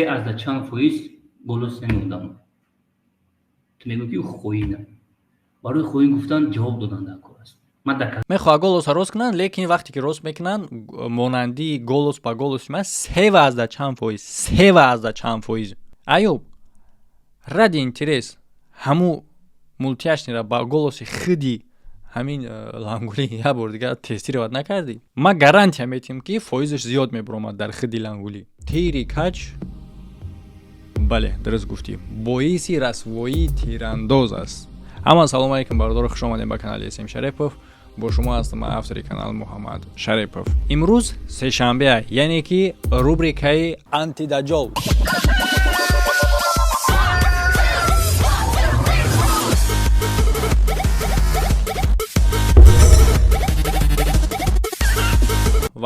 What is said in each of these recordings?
аз чанд фоиз голос намудам. Ту мегӯ ки хоина. Барои хоин гуфтан ҷавоб додан дар кор аст. мехоҳад голосро рост кунанд, лекин вақте ки рост мекунанд монандии голос ба голос ма 3% 3% айёб ради интерес ҳаму мултияшнира ба голоси худи ҳамин лангули я бор дигар тестировать накардӣ. ма гарантия метиҳам ки фоизаш зиёд мебаромад дар худи лангули. Тири кач бале дуруст гуфтӣ боиси расвоии тирандоз аст. ҳама салом алейкум бародаро, хуш омадем ба канали Есим Шарипов. бо шумо ҳастам автори канал Муҳаммад Шарипов. имрӯз сешанбе, яъне ки рубрикаи антидаҷол.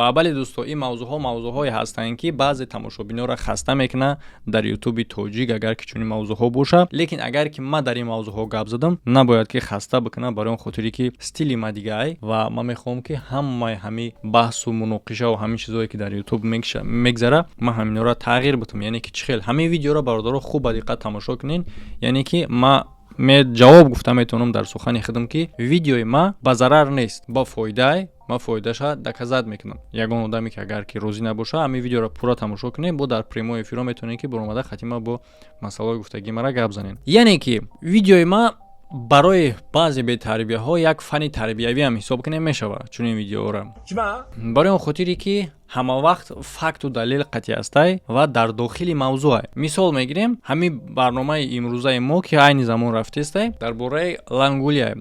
ва аввали дӯсто, ин мавзӯъҳое ҳастанд ки баъзе тамошобинонро хаста мекунад дар ютуби тоҷик, агар ки чунин мавзӯъҳо боша. лекин агар ки ман дар ин мавзӯъҳо гап задам, набояд ки хаста бикунад, барои он хотире ки стили ма дигай ва ман мехоҳам ки ҳамаи ҳамин баҳсу муноқишаву ҳамин чизое ки дар ютуб мегзара, ман ҳаминҳоро тағйир битам. яъне ки чӣ хел ҳамин видеоро бародаро хуб ба диққат тамошо кунед. яъне ки ман ҷавоб гуфта метавонам дар сухани худам ки видеои ма ба зарар нест, ба фоидаи ма фоидаша доказат мекунам. ягон одаме ки агар ки розӣ набоша, ҳамин видеоро пурра тамошо кунед, бо дар прямой эфиро метавонед ки баромада хатима бо масъалаҳои гуфтагии мара гап занед. яъне ки видеои ма барои баъзе бетарбияҳо як фани тарбиявӣ ҳам ҳисоб кунем мешавад. чунин видеоро барои он хотире ки ҳама вақт факту далел қатъӣ астай ва дар дохили мавзӯъ. мисол мегирем ҳамин барномаи имрӯзаи мо ки айни замон рафтестай дар бораи лангулия,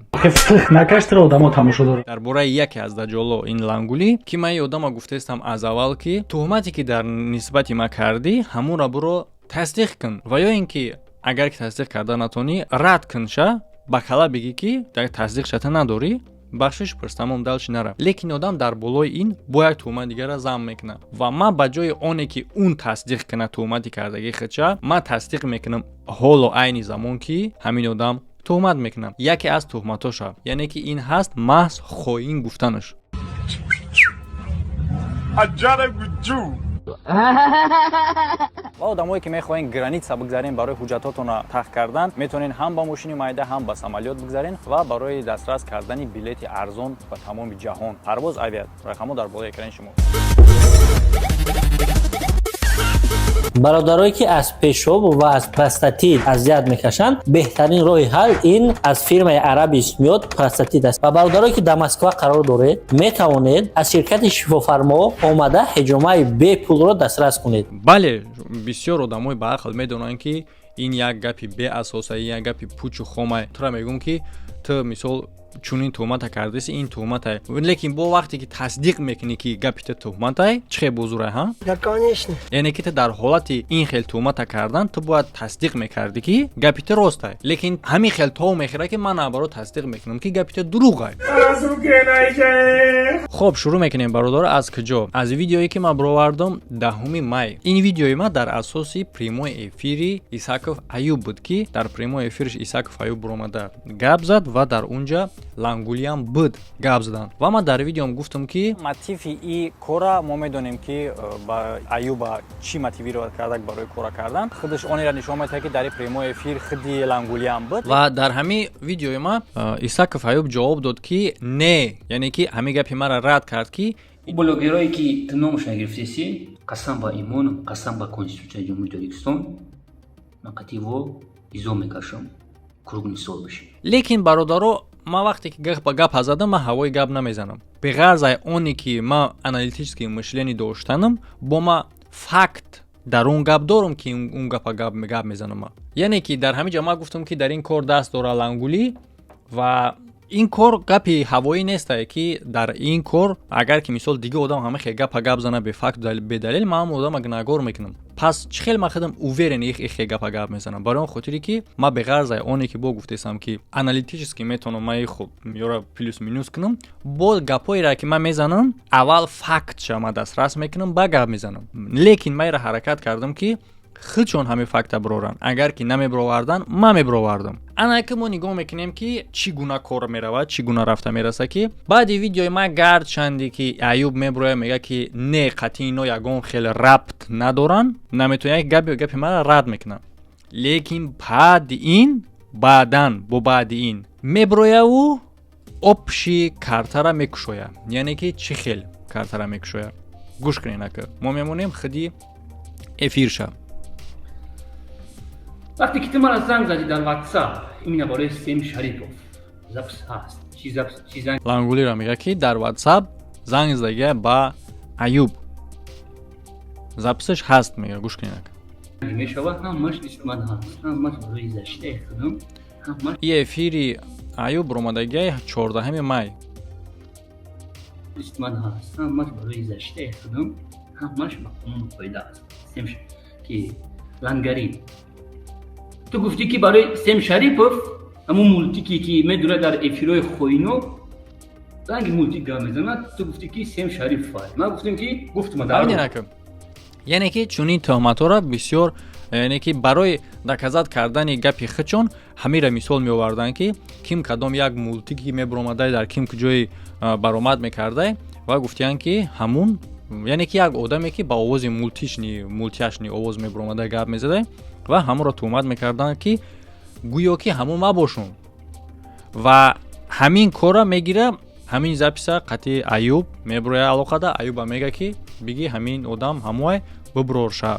дар бораи яке аз даҷоло ин лангули ки ман одама гуфтаистам аз аввал ки тӯҳмате ки дар нисбати ма кардӣ ҳамонро буро тасдиқ кун, ва ё ин ки агар ки тасдиқ карда натонӣ рад кунша, ба кала бигӣ ки дар тасдиқшата надорӣ, бахшиш пурс, тамом далчи нара. лекин одам дар болои ин бо як тӯҳмат дигара зам мекунад ва ман ба ҷои оне ки он тасдиқ кунад тӯҳмати кардагии худша, ман тасдиқ мекунам ҳоло айни замон ки ҳамин одам тӯҳмат мекунам. яке аз тӯҳматоша, яъне ки ин ҳаст маҳз хоин гуфтанаш. ва одамое ки мехоҳен граница бигзарен барои ҳуҷҷатотонро тах кардан, метавонен ҳам ба мошини майда, ҳам ба самолёт бигзарен ва барои дастрас кардани билети арзон ба тамоми ҷаҳон парвоз авиад. рақамҳо дар болои экрани шумо. бародарое ки аз пешоб ва аз простатит азият мекашанд, беҳтарин роҳи ҳал ин аз фирмаи Арабис миёд простатит аст. ва бародарое ки дар Москва қарор доред, метавонед аз ширкати шифофармо омада ҳиҷомаи бепулро дастрас кунед. бале, бисёр одамои баақл медонанд ки ин як гапи беасоса, як гапи пучу хома. тура мегӯм ки ту мисол чунин тӯҳмата кардаси, ин тӯҳмата. лекин бо вақте ки тасдиқ мекунӣ ки гапи ту тӯҳмата, чӣ хел бузург ҳа? Конечно. яъне ки ту дар ҳолати ин хел тӯҳмата кардан, ту бояд тасдиқ мекардӣ ки гапи ту рост аст. лекин ҳамин хел тов мехӯрад ки ман наоборот тасдиқ мекунам ки гапи ту дурӯғ аст. хоб, шурӯъ мекунем бародаро. аз куҷо? аз видеое ки ман бировардам 10 май. ин видеои ман дар асоси прямои эфири Исаков Аюб буд ки дар прямои эфириш Исаков Аюб биромада гап зад ва дар унҷа лангулиам буд гап задан. ва ман дар видеом гуфтам ки мотиви и кора мо медонем ки ба Аюба чӣ мотивировал кардак барои кора кардан. худаш онеро нишон медиҳад ки дар прямои эфир худи лангулиам буд. ва дар ҳамин видеои ма Исаков Аюб ҷавоб дод ки не, яъне ки ҳамин гапи мара рад кард ки блогерое ки ту номашон гирифтеси, қасам ба имон, қасам ба конститутсияи ҷумҳурии Тоҷикистон, ман қатъиво изо мекашам круг мисол бошед. лекин бародаро, ман вақте ки гап задам, ман ҳавои гап намезанам. беғарзаи оне ки ман аналитически мишлени доштанам, бо ман факт дар он гап дорам ки он гапа гап мезанам. яъне ки дар ҳамин ҷо ман гуфтам ки дар ин кор даст дора лангули ва ин кор гапи ҳавоӣ нестае ки дар ин кор агар ки мисол дига одам ҳама хел гапа гап зана бефакт бедалел, ман ҳам одама гуноҳгор мекунам. пас чӣ хел ман худам уверен их хел гапа гап мезанам? барои он хотире ки ман беғарзаи оне ки бо гуфтаистам ки аналитически метавонам ман хуб ёра плюс минус кунам, бо гапоеро ки ман мезанам аввал фактша ман дастрас мекунам, ба гап мезанам. лекин ман ира ҳаракат кардам ки худшон ҳами факта бироранд. Агар ки намебироварданд, ма мебировардам. Ана ки мо нигоҳ мекунем ки чӣ гуна кор меравад, чӣ гуна рафта мераса ки баъди видеои ма гарчанде ки Аюб мебирояд мега ки не қатъи ино ягон хеле рабт надоранд, наметавонад гапи мара рад мекунам. Лекин баъди ин баъдан бо баъди ин мебирояву обши картара мекушояд. Яъне ки чӣ хел картара мекушояд. гӯш кунед ака. Мо мемонем худи эфирша. وقتی که تو من زنگ زدی در واتساپ این برای سیم شریفов запис هست چی زنگ لانگولی را میگه که در واتساپ زنگ زده با ایوب записش هست میگه گوش کنید میشود همش لیست من هست همش برای زشته خودم همش این افیری ایوب رومدگی 14 مای لیست من هست همش برای زشته خودم همش با قانون پیدا است سیم که لنگری تو گفتی که برای سیم شریفов همون مولتیکی که میدونه در افیرای خوینو زنگ مولتیک گام میزنه تو گفتی که سیم شریف فایل من گفتم که گفتم دارم یعنی که چونین تهمت‌ها را بسیار یعنی که برای داказат кардани гапи худшон ҳамира мисол меоварданд ки ким кадом як мултики мебаромадай дар ким куҷои баромад мекардай ва гуфтиянд ки ҳамун яъне ки як одаме ки ба овози мултияшни овоз мебаромадай гап мезадай ва ҳамонро тӯҳмат мекарданд ки гӯё ки ҳамон мабошум ва ҳамин корра мегира ҳамин записа қатъи Аюб мебирояд алоқада Аюба мега ки биги ҳамин одам ҳамоай биброрша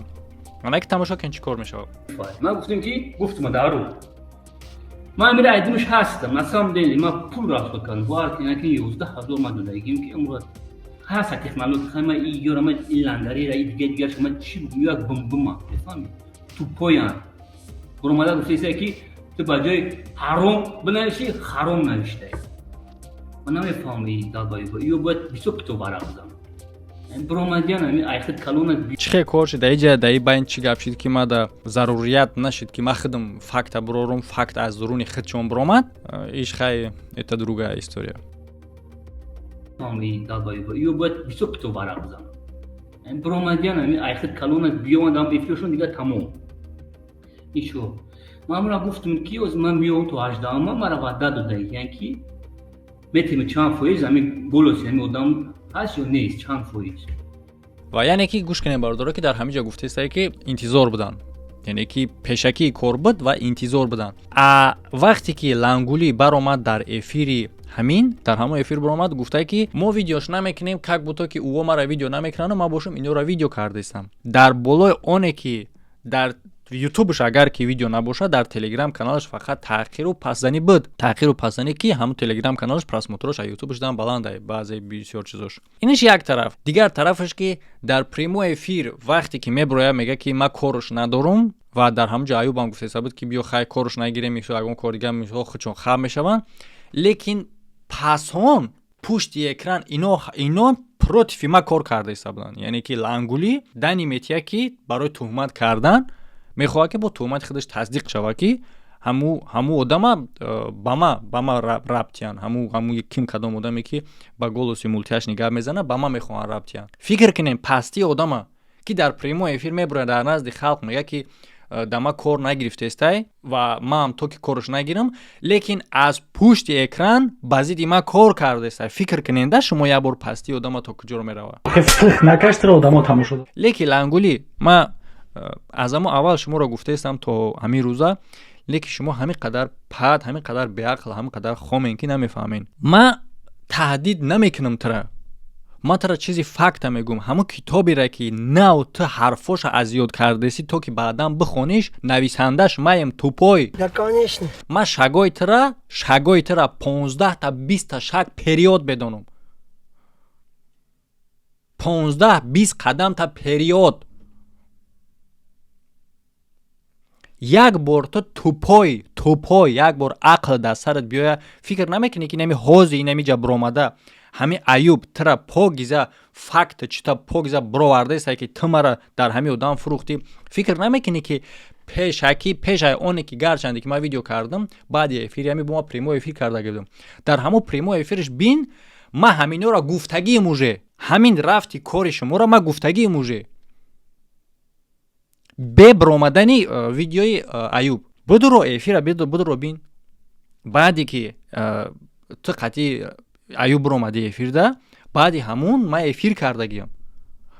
ана ки тамошо кун чӣ кор мешавад ман гуфтам ки гуфтам дару ман мира айдимш ҳастам на самом деле ман пул рафт кардам бо ки 11000 ман додагим ки умро ҳаста технология хама ёрама иландарира дига шума чӣ як бумбума бифаҳми тупоян буромада гуфтаиса ки ту ба ҷои ҳаром бинавиши харом навиштай ман намефаҳмам далбаиба ё бояд бисёр китоб варақ бузам буромадиян ҳами айхид калонат чӣ хел кор шид даиҷа даи байн чӣ гап шид ки ма да зарурият нашид ки ма худам факта бирорум факт аз дуруни худшон биромад иш хай это другая история далбаиба ё бояд бисёр китоб варақ бузам буромадиян ҳами айхид калонат биёвандам эфиршон дига тамом ишо ман мара гуфтам ки оз ман биёвам то 18 мара ваъда додаи яъне ки метавонӣ чанд фоиз ҳамин голоси ҳамин одам ҳаст ё нест чанд фоиз ва яъне ки гӯш кунед бародаро ки дар ҳамин ҷо гуфтаистае ки интизор буданд яъне ки пешакии кор буд ва интизор буданд вақте ки лангули баромад дар эфири ҳамин дар ҳамон эфир баромад гуфтае ки мо видеош намекунем как будто ки ӯо мара видео намекунану ман бошам инёро видео кардаистам дар болои оне ки дар ютубш агар ки видео набошад дар телеграм каналаш фақат таъхиру пасзанӣ буд таъхиру пасзанӣ ки ҳамун телеграм каналаш просмотрош аз ютубш дан баландай баъзе бисёр чизош иниш як тараф дигар тарафаш ки дар прямой эфир вақте ки мебирояд мега ки ман корш надорум ва дар ҳамон ҷо Аюбам гуфтаиста буд ки биё хай корш нагирем мисол ягон кор дига мисол худшон хаб мешаванд лекин пасҳон пушти экран ино против ма кор кардаиста буданд яъне ки лангули дани метия ки барои тӯҳмат кардан мехоҳад ки бо тӯҳмати худаш тасдиқ шавад ки ҳамун одама ба ма рабтиянд ҳамун ким кадом одаме ки ба голоси мултияшни гап мезанад ба ма мехоҳанд рабтиянд фикр кунем пастии одама ки дар прямой эфир мебурад дар назди халқ мега ки дама кор нагирифтаистай ва ман то ки корш нагирам лекин аз пушти экран ба зидди ма кор кардаистай фикр куненда шумо як бор пастии одама то куҷоро меравад лекин лангули ма аз ҳамон аввал шуморо гуфтаистам то ҳамин рӯза лекин шумо ҳамин қадар пад ҳамин қадар беақл ҳамин қадар хомен ки намефаҳмед ма таҳдид намекунам тара ман тара чизи факта мегӯм ҳамун китоберо ки нав ту ҳарфоша аз ёд кардаиси то ки баъдан бихониш нависандаш маем тупой ма шагои тара 15 та 20 та шаг период bedonum 15-20 қадам та период як бор то тупой як бор ақл дар сарат биёя фикр намекунӣ ки нами ҳози инамиҷа биромада ҳамин Аюб тара погиза факт чита погиза бировардаиста ки ту мара дар ҳамин одам фурӯхтӣ фикр намекунӣ ки пешаи оне ки гарчанде ки ман видео кардам баъди эфири ҳамин бо ма прямой эфир карда гирдам дар ҳамон прямой эфириш бин ма ҳаминёро гуфтагиим уже ҳамин рафти кори шуморо ма гуфтагиим уже бе бромадани видеои Аюб будуро эфира будуро бин баъде ки ту қати Аюб бромади эфирда баъди ҳамун ма эфир кардагиям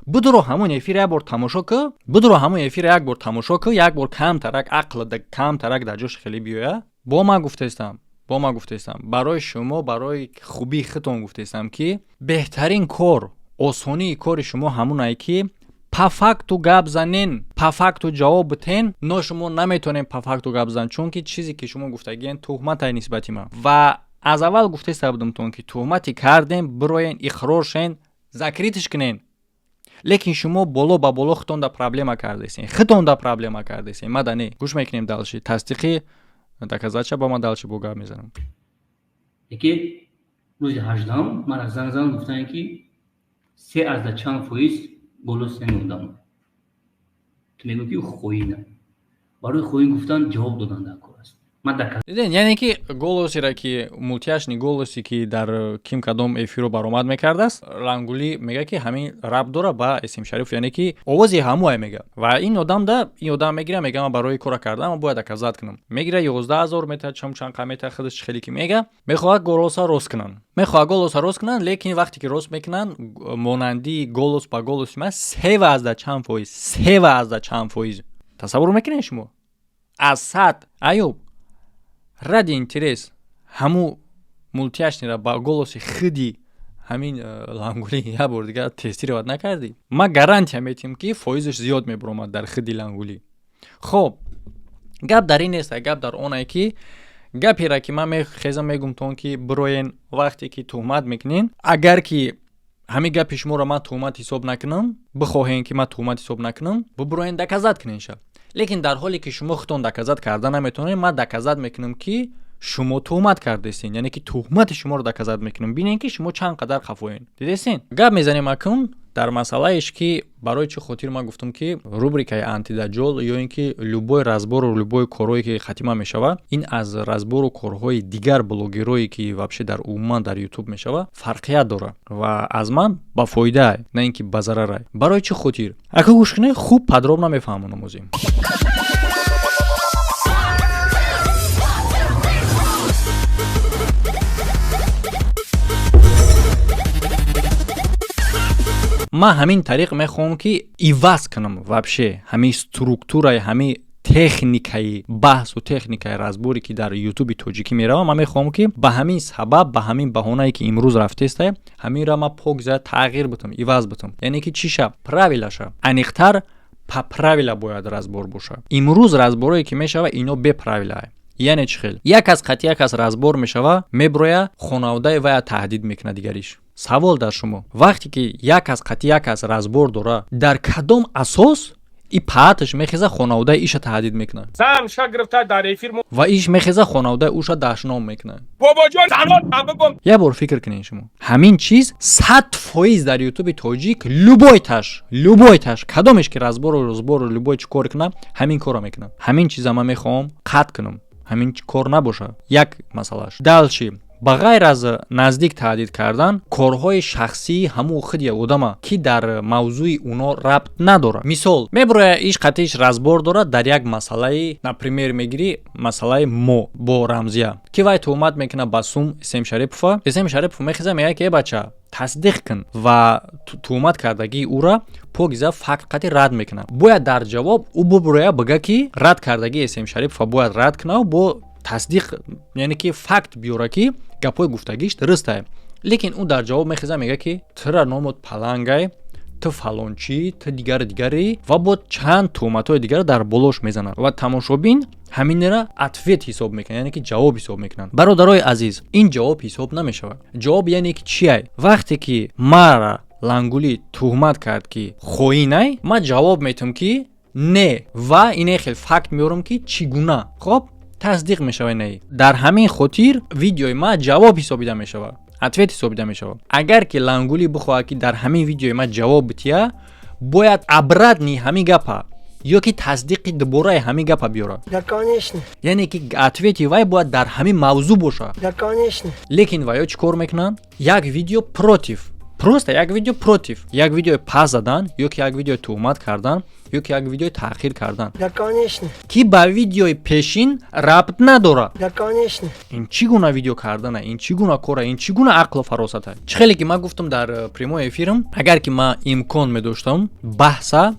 будуро ҳамун эфир як бор тамошо ки будуро ҳамун эфир як бор тамошо ки як бор камтарак ақл камтарак дар ҷош хеле биёя бо ма гуфтаистам барои шумо барои хубии худтон гуфтаистам ки беҳтарин кор осонии кори шумо ҳамунае ки па факту гап занен па факту ҷавоб битен но шумо наметонем па факту гап занен чунки чизе ки шумо гуфтагиен туҳматаи нисбати ман ва аз аввал гуфтаиста будамтон ки туҳмати кардем бироен иқрор шен закритиш кунен лекин шумо боло ба боло худтон да проблема кардесен мада не гӯш мекунем далши тасдиқи доказача ба ма далши бо гап мезанам яке рӯзи 18 мара занг зан гуфтанд ки 3% голос намудам ту мегӯ ки хоина барои хоин гуфтан ҷавоб додан дар кор аст диден яъне ки голосеро ки мултияшни голоси ки дар ким кадом эфиро баромад мекардааст лангули мега ки ҳамин рабт дора ба Эсим Шариф яъне ки овози ҳамуай мега ва ин одам мегира мега ман барои кора кардам бояд доказат кунам мегира 11000 мета чамчанқа мета худаш хеле ки мега мехоҳад голоса рост кунан лекин вақте ки рост мекунан монанди голос ба голоси ман 3% тасаввур мекунед шумо аз 100 Аюб ради интерес ҳаму мултияшнира ба голоси худи ҳамин лангули як бор дигар тестироват накардӣ ма гарантия метиҳам ки фоизаш зиёд мебуромад дар худи лангули хоб гап дар ин нест гап дар онае ки гаперо ки ман мехезам мегумтон ки бироен вақте ки туҳмат мекунен агар ки ҳамин гапи шуморо ман туҳмат ҳисоб накунам бихоҳем ки ман туҳмат ҳисоб накунам бибироен доказат кунен ша лекин дар ҳоле ки шумо худтон доказат карда наметавонед ман доказат мекунам ки шумо туҳмат кардесин яъне ки туҳмати шуморо доказат мекунам бинен ки шумо чанд қадар хафоен дидесин гап мезанем акун дар масъалаеш ки барои чӣ хотир ман гуфтам ки рубрикаи антидаҷол ё ин ки любой разбору любой корҳое ки хатима мешава ин аз разбору корҳои дигар блогерое ки вообще дар умуман дар ютуб мешава фарқият дора ва аз ман ба фоида на ин ки ба зарара барои чӣ хотир ака гӯш кунед хуб подробно мефаҳмонам озим ман ҳамин тариқ мехоҳам ки иваз кунам вообще ҳамин структураи ҳамин техникаи баҳсу техникаи разборе ки дар ютуби тоҷикӣ меравам ман мехоҳам ки ба ҳамин сабаб ба ҳамин баҳонае ки имрӯз рафтеста ҳаминро ман покза тағйир битам иваз битам яъне ки чиша правилаша аниқтар па правила бояд разбор боша имрӯз разборое ки мешава ино бе правила яъне чӣ хел як кас разбор мешава меброя хонаводаи вая таҳдид мекуна дигариш савол дар шумо вақте ки як кас разбор дора дар кадом асос и пааташ мехеза хонаводаи иша таҳдид мекуна зан ша гирифта дар эфир ва иш мехеза хонаводаи уша дашном мекуна бобоҷон занот бигум як бор фикр кунед шумо ҳамин чиз 100% дар ютуби тоҷик любой таш кадомеш ки разбору любой чӣ кор куна ҳамин корро мекуна ҳамин чиза ман мехоҳам қатъ кунам ҳамин кор набоша як масъалаш далчи ба ғайр аз наздик таҳдид кардан корҳои шахсии ҳамун худи одама ки дар мавзӯи уно рабт надора мисол меброя иш қатиш разбор дора дар як масъалаи например мегири масъалаи мо бо рамзия ки вай туҳмат мекуна ба сум Эсем Шарипов мехеза мега ки бача тасдиқ кун ва туҳмат кардагии ӯра погиза факт қати рад мекуна бояд дар ҷавоб ӯ буброя бига ки рад кардагии Эсем Шарипова бояд рад куна бо тасдиқ яъне ки факт биёра ки гапҳои гуфтагиш дурустае лекин ӯ дар ҷавоб мехеза мега ки тура номуд палангай ту фалончӣ ту дигари ва бо чанд туҳматҳои дигар дар болош мезанад ва тамошобин ҳаминера ответ ҳисоб мекунад яъне ки ҷавоб ҳисоб мекунад бародарои азиз ин ҷавоб ҳисоб намешавад ҷавоб яъне ки чиай вақте ки мара лангули туҳмат кард ки хоинай ман ҷавоб метам ки не ва ине хел факт меорам ки чӣ гуна хоб тасдиқ мешавад не дар ҳамин хотир видеои ма ҷавоб ҳисобида мешавад ответ ҳисобида мешавад агар ки лангули бихоҳад ки дар ҳамин видеои ма ҷавоб бития бояд обратни ҳамин гапа ё ки тасдиқи дубораи ҳамин гапа биёрад яъне ки ответи вай бояд дар ҳамин мавзӯъ бошад лекин ваё чӣ кор мекунанд як видео против просто як видео против, як видео пас задан, ёки як видео туҳмат кардан, ёки як видео таъхир кардан, Да, конечно. ки ба видеои пешин рабт надора. Да, конечно. ин чӣ гуна видео кардана, ин чӣ гуна кора, ин чӣ гуна ақлу фаросата. Чӣ хеле ки ман гуфтам дар прямой эфирам, агар ки ман имкон медоштам баҳса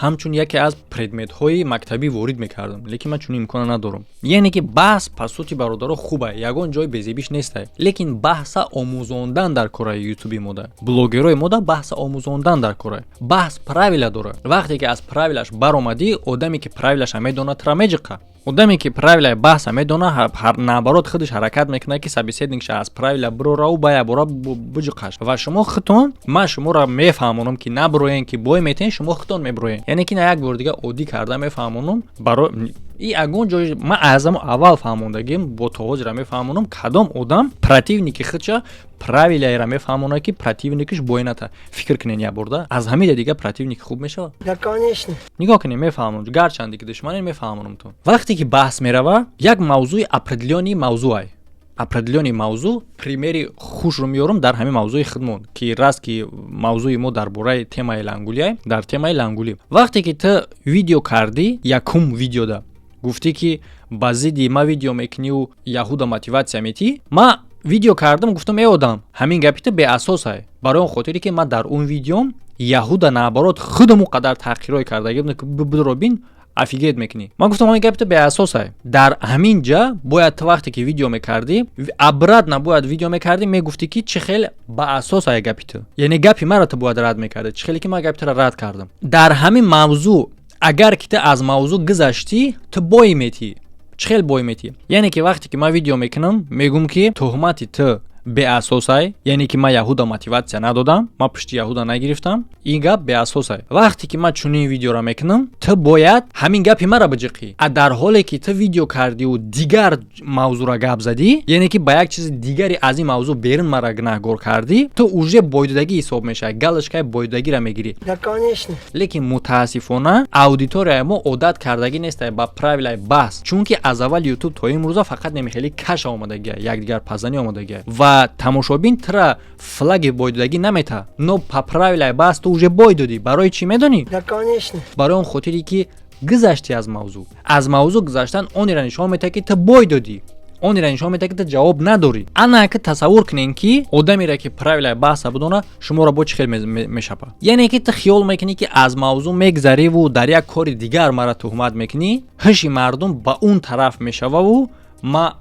ҳамчун яке аз предметҳои мактабӣ ворид мекардам, лекин ман чун имкона надорам. Яъне ки баҳс па сути бародаро хуб аст, ягон ҷои безебиш нестай, лекин баҳса омӯзондан дар кораи ютуби мода, блогерои мода баҳса омӯзондан дар кора. Баҳс правила дора. Вақте ки аз правилаш баромадӣ, одаме ки правилаша медона тра меҷиқа. Одаме ки правилаи баҳса медона, наоборот худаш ҳаракат мекунад ки собеседникша аз правила бирораву бая бора биҷиқаш. Ва шумо хитон, ман шуморо мефаҳмонам ки набироен, ки бой метен, шумо хитон мебироен. Яъне ки на як бор дига оддӣ карда мефаҳмонам, барои и агон ҷой ман аз аввал фаҳмондагим бо тоҳоҷра мефаҳмонам кадом одам противники худша правилаеро мефаҳмонад ки противникиш бойната. Фикр кунен як борда, аз ҳамида дига противник хуб мешавад. Да, конечно. нигоҳ кунем, мефаҳмонам, гарчанде ки душманен мефаҳмонам то. Вақте ки баҳс мерава, як мавзӯи определёни мавзӯъ ай. Определёни мавзӯъ, примери хушро меёрам дар ҳамин мавзӯи хидмат, ки раст ки мавзӯи мо дар бораи темаи лангулӣ ай, дар темаи лангулӣ. Вақте ки ту видео кардӣ, якум видеода гуфтӣ ки ба зидди ма видео мекуниву яҳуда мотиватсия метӣ, ма видео кардам, гуфтам е одам, ҳамин гапи ту беасос ай. Барои он хотире ки ман дар он видеом яҳуда наоборот худам қадар таҳқирҳои кардагӣ будам ки бидро бин афигет мекунӣ. Ман гуфтам ҳамин гапи ту беасос ай. Дар ҳамин ҷа бояд ту вақте ки видео мекардӣ, абрад набояд видео мекардӣ, мегуфтӣ ки чӣ хел баасос ай гапи ту. Яъне гапи маро ту бояд рад мекардӣ, чӣ хеле ки ман гапи туро рад кардам. Дар ҳамин мавзӯъ агар ки ту аз мавзӯъ гузаштӣ, ту бой метӣ. Чӣ хел бой метӣ? Яъне ки вақте ки ман видео мекунам, мегум ки туҳмати ту беасос ай, яъне ки ман яҳуда мотиватсия надодам, ман пушти яҳуда нагирифтам, ин гап беасос ай. Вақте ки ман чунин видеоро мекунам, ту бояд ҳамин гапи маро биҷиқӣ. А дар ҳоле ки ту видео кардиву дигар мавзӯъро гап задӣ, яъне ки ба як чизи дигари аз ин мавзӯъ берун маро гунаҳгор кардӣ, ту уже бойдудагӣ ҳисоб мешавӣ, галочкаи бойдудагиро мегирӣ. Да, конечно. лекин мутаассифона аудиторияи мо одат кардагӣ нестай ба правилаи баҳс, чунки аз аввал ютуб то имрӯза фақат немихели каша омадагия, якдигар пазанӣ омадагия ва тамошобин тра флаги бойдудагӣ намета, но по правилаи баҳс ту уже бой додӣ. Барои чӣ медонӣ? Да, конечно. Барои он хотире ки гузашти аз мавзӯъ гузаштан онеро нишон медиҳад ки ту бой додӣ, онеро нишон медиҳад ки ту ҷавоб надорӣ. ана ки тасаввур кунем ки одамеро ки правилаи баҳса бидона шуморо бо чӣ хел мешапа. Яъне ки ту хиёл мекунӣ ки аз мавзӯъ мегзариву дар як кори дигар маро туҳмат мекунӣ, ҳиши мардум ба он тараф мешававу ма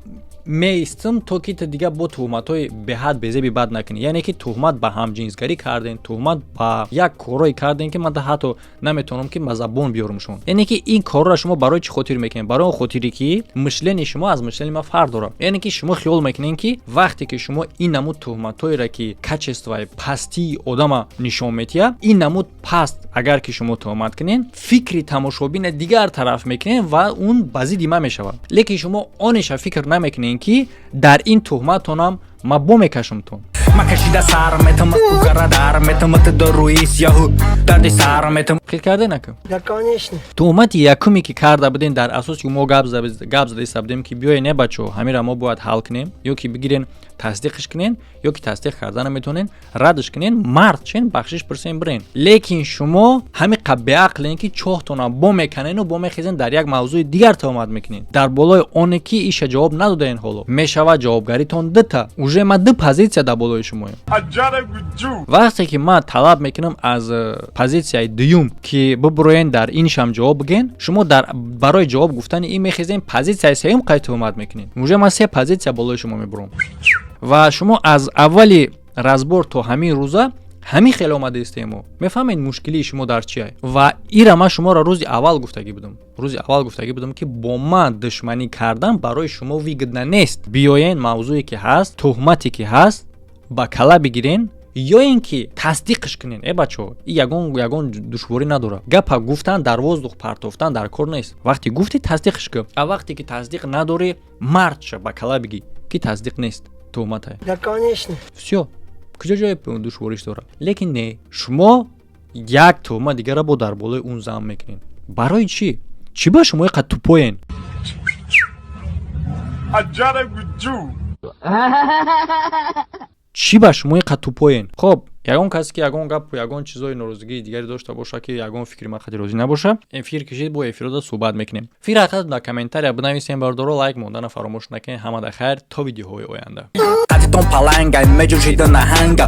меистам то ки ту дига бо туҳматҳои беҳад безеби бад накунӣ. Яъне ки туҳмат ба ҳамҷинсгарӣ карден, туҳмат ба як корое карден ки ман ҳатто наметавонам ки ба забон биёрам шумо. Яъне ки ин корро шумо барои чӣ хотир мекунед? Барои он хотире ки мишлени шумо аз мишлени ман фарқ дорад. Яъне ки шумо хиёл мекунед ки вақте ки шумо ин намуд туҳматҳоеро ки качествои пастии одама нишон медиҳад, ин намуд паст агар ки шумо туҳмат кунед, фикри тамошобини дигар тараф мекунед ва он ба зидди ман мешавад. лекин шумо ониша фикр намекунед ки дар ин туҳматонам ма бо мекашамтон. Макашида сар метам угарадар метам дорои сиёҳу дарди сар метам. фикр карде накун? Да, конечно. туҳмати якуме ки карда будем дар асоси ки мо гап зада иста будем ки биёе не бачо ҳамира мо бояд ҳал кунем, ё ки бигирен тасдиқиш кунен, ё ки тасдиқ карда наметавонен, радиш кунен, мард чен бахшиш пурсен бирен. Лекин шумо ҳами беақлен ки чоҳтона бо меканену бо мехезен дар як мавзӯи дигар туҳмат мекунен. Дар болои оне ки иша ҷавоб надодаен, ҳоло мешавад ҷавобгаритон дита. уже ма ду позиция дар болои шумоем. вақте ки ман талаб мекунам аз позитсияи дуюм ки бибироен дар иншам ҷавоб биген, шумо дар барои ҷавоб гуфтани ин мехезен позитсияи сеюм қай туҳмат мекунед. уже ман се позитсия болои шумо мебурам ва шумо аз аввали разбор то ҳамин рӯза ҳамин хел омада истемо. мефаҳмед мушкилии шумо дар чи ай? ва ира ман шуморо рӯзи аввал гуфтагӣ будам ки бо ман душманӣ кардан барои шумо выгодна нест. биёен мавзӯе ки ҳаст, туҳмате ки ҳаст ба кала бигирен ё ин ки тасдиқиш кунен. бачо ягон душворӣ надорад. гапа гуфтан дар воздух партофтан дар кор нест. вақте гуфти тасдиқиш кун. а вақте ки тасдиқ надорӣ мард ша ба кала бигӣ ки тасдиқ нест, туҳмат ай. Да, конечно. всё, куҷо ҷои душвориш дорад? лекин не, шумо як туҳмат дигара бо дар болои он зам мекунед. барои чӣ? чӣ ба шумо иқад тупоен? чӣ ба шумо иқад тупоен? хоб ягон касе ки ягон гапу ягон чизои норозигии дигаре дошта боша ки ягон фикри мақсади розӣ набоша ин фикр кишид бо эфирода суҳбат мекунем. Фикр ҳақиқат дар комментария бинависем. Бардоро лайк мондана фаромӯш накунед. Ҳамада хайр то видеоҳои оянда. قد تون پلنگ میجوشید نهنگ